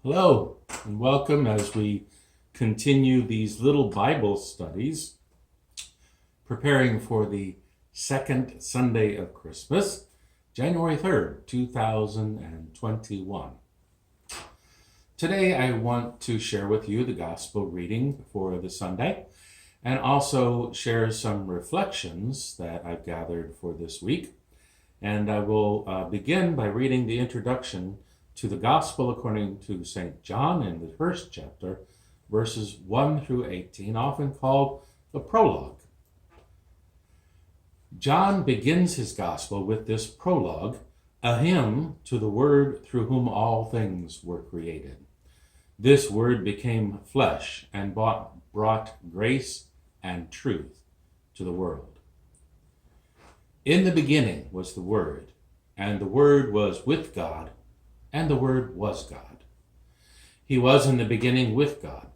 Hello, and welcome as we continue these little Bible studies, preparing for the second Sunday of Christmas, January 3rd, 2021. Today I want to share with you the Gospel reading for the Sunday, and also share some reflections that I've gathered for this week. And I will begin by reading the introduction to the Gospel according to St. John in the first chapter, verses 1 through 18, often called the prologue. John begins his Gospel with this prologue, a hymn to the Word through whom all things were created. This Word became flesh and brought grace and truth to the world. In the beginning was the Word, and the Word was with God, and the Word was God. He was in the beginning with God.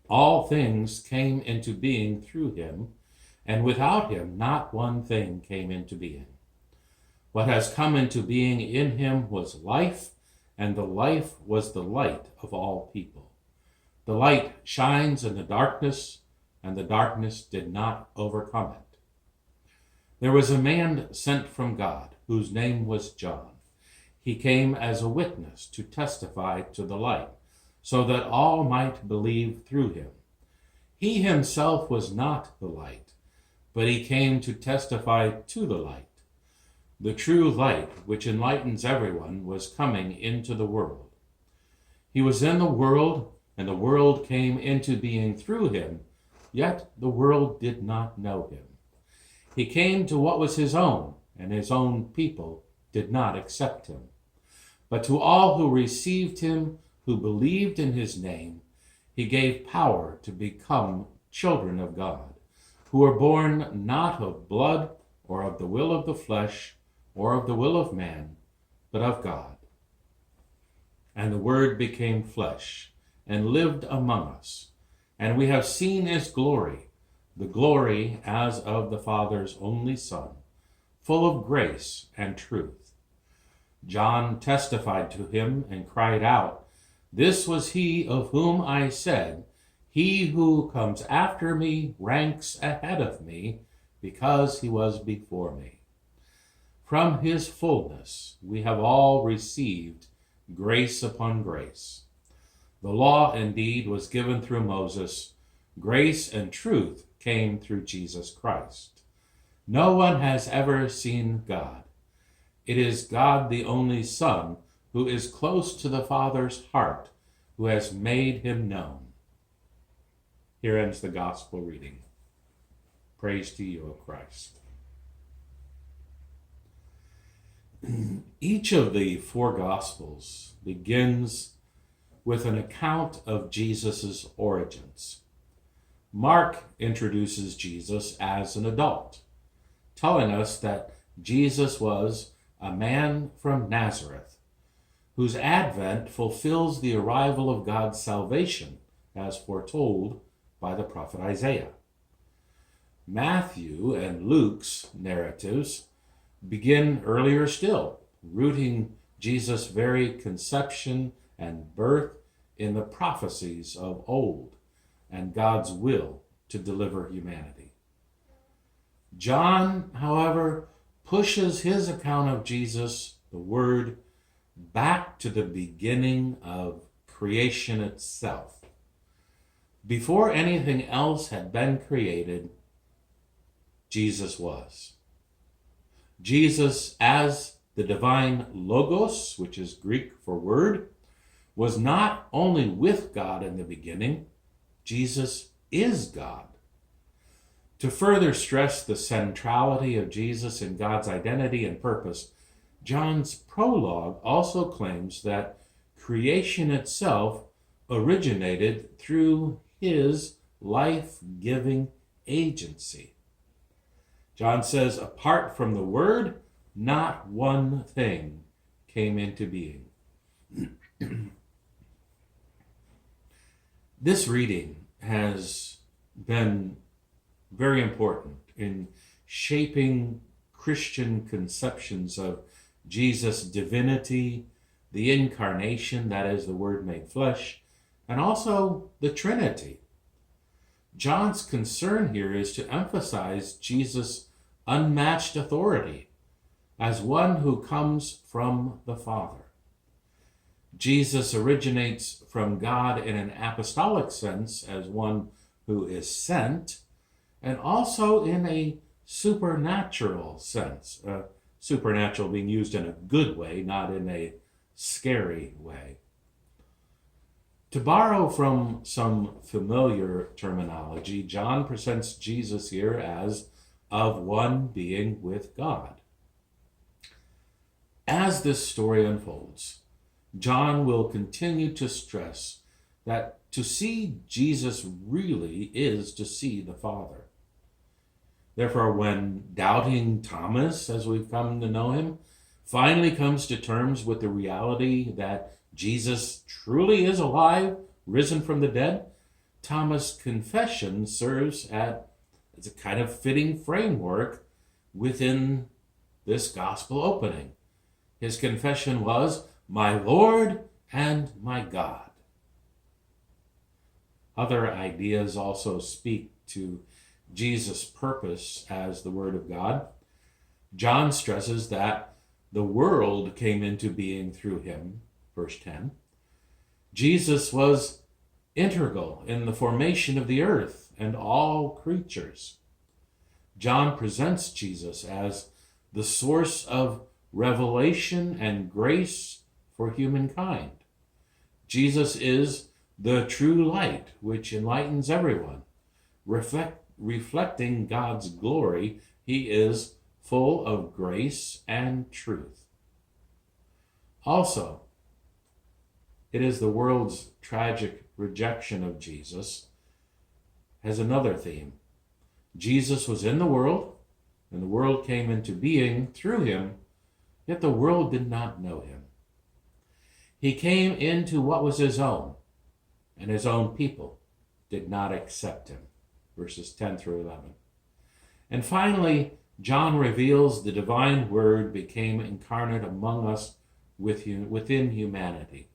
All things came into being through him, and without him not one thing came into being. What has come into being in him was life, and the life was the light of all people. The light shines in the darkness, and the darkness did not overcome it. There was a man sent from God, whose name was John. He came as a witness to testify to the light, so that all might believe through him. He himself was not the light, but he came to testify to the light. The true light, which enlightens everyone, was coming into the world. He was in the world, and the world came into being through him, yet the world did not know him. He came to what was his own, and his own people did not accept him. But to all who received him, who believed in his name, he gave power to become children of God, who were born not of blood, or of the will of the flesh, or of the will of man, but of God. And the Word became flesh, and lived among us, and we have seen his glory, the glory as of the Father's only Son, full of grace and truth. John testified to him and cried out, "This was he of whom I said, 'He who comes after me ranks ahead of me, because he was before me.' From his fullness we have all received grace upon grace. The law indeed was given through Moses. Grace and truth came through Jesus Christ. No one has ever seen God. It is God, the only Son, who is close to the Father's heart, who has made him known." Here ends the Gospel reading. Praise to you, O Christ. Each of the four Gospels begins with an account of Jesus' origins. Mark introduces Jesus as an adult, telling us that Jesus was a man from Nazareth, whose advent fulfills the arrival of God's salvation, as foretold by the prophet Isaiah. Matthew and Luke's narratives begin earlier still, rooting Jesus' very conception and birth in the prophecies of old and God's will to deliver humanity. John, however, pushes his account of Jesus, the Word, back to the beginning of creation itself. Before anything else had been created, Jesus was. Jesus, as the divine Logos, which is Greek for word, was not only with God in the beginning, Jesus is God. To further stress the centrality of Jesus in God's identity and purpose, John's prologue also claims that creation itself originated through his life-giving agency. John says, apart from the Word, not one thing came into being. This reading has been very important in shaping Christian conceptions of Jesus' divinity, the incarnation, that is, the Word made flesh, and also the Trinity. John's concern here is to emphasize Jesus' unmatched authority as one who comes from the Father. Jesus originates from God in an apostolic sense as one who is sent, and also in a supernatural sense, supernatural being used in a good way, not in a scary way. To borrow from some familiar terminology, John presents Jesus here as of one being with God. As this story unfolds, John will continue to stress that to see Jesus really is to see the Father. Therefore, when doubting Thomas, as we've come to know him, finally comes to terms with the reality that Jesus truly is alive, risen from the dead, Thomas' confession serves as a kind of fitting framework within this gospel opening. His confession was, "My Lord and my God." Other ideas also speak to Jesus' purpose as the Word of God. John stresses that the world came into being through him, verse 10. Jesus was integral in the formation of the earth and all creatures. John presents Jesus as the source of revelation and grace for humankind. Jesus is the true light which enlightens everyone. Reflecting God's glory, he is full of grace and truth. Also, it is the world's tragic rejection of Jesus has another theme. Jesus was in the world, and the world came into being through him, yet the world did not know him. He came into what was his own, and his own people did not accept him. Verses 10 through 11. And finally, John reveals the divine Word became incarnate among us within humanity.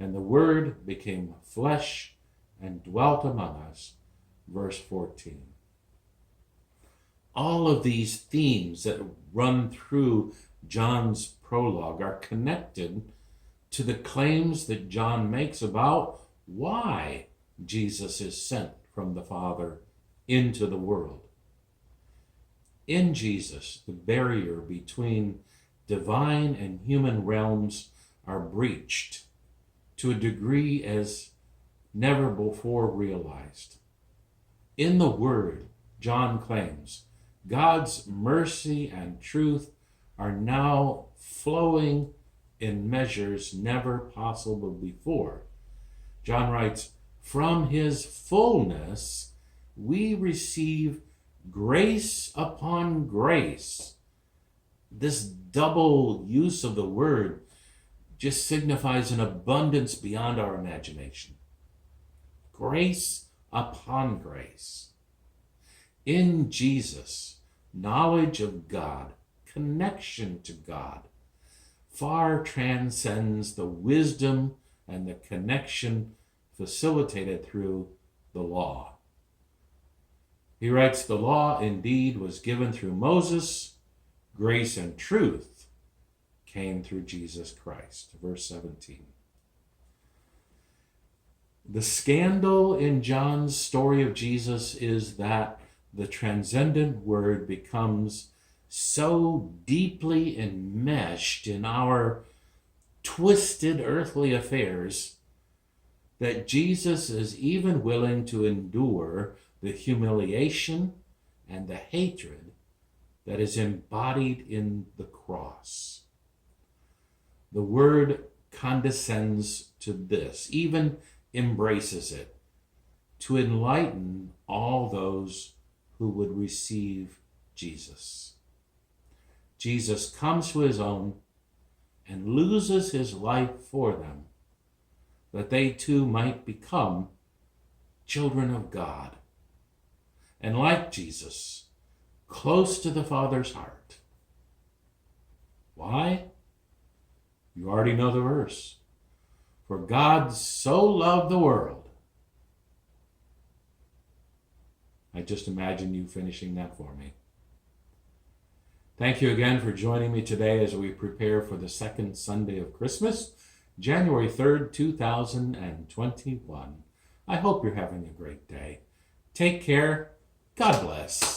And the Word became flesh and dwelt among us. Verse 14. All of these themes that run through John's prologue are connected to the claims that John makes about why Jesus is sent from the Father into the world. In Jesus, the barrier between divine and human realms are breached to a degree as never before realized. In the Word, John claims, God's mercy and truth are now flowing in measures never possible before. John writes, "From his fullness we receive grace upon grace." This double use of the word just signifies an abundance beyond our imagination. Grace upon grace. In Jesus, knowledge of God, connection to God, far transcends the wisdom and the connection facilitated through the law. He writes, "The law indeed was given through Moses, grace and truth came through Jesus Christ." Verse 17. The scandal in John's story of Jesus is that the transcendent Word becomes so deeply enmeshed in our twisted earthly affairs that Jesus is even willing to endure the humiliation and the hatred that is embodied in the cross. The Word condescends to this, even embraces it, to enlighten all those who would receive Jesus. Jesus comes to his own and loses his life for them, that they too might become children of God. And like Jesus, close to the Father's heart. Why? You already know the verse. For God so loved the world. I just imagine you finishing that for me. Thank you again for joining me today as we prepare for the second Sunday of Christmas, January 3rd, 2021. I hope you're having a great day. Take care. God bless.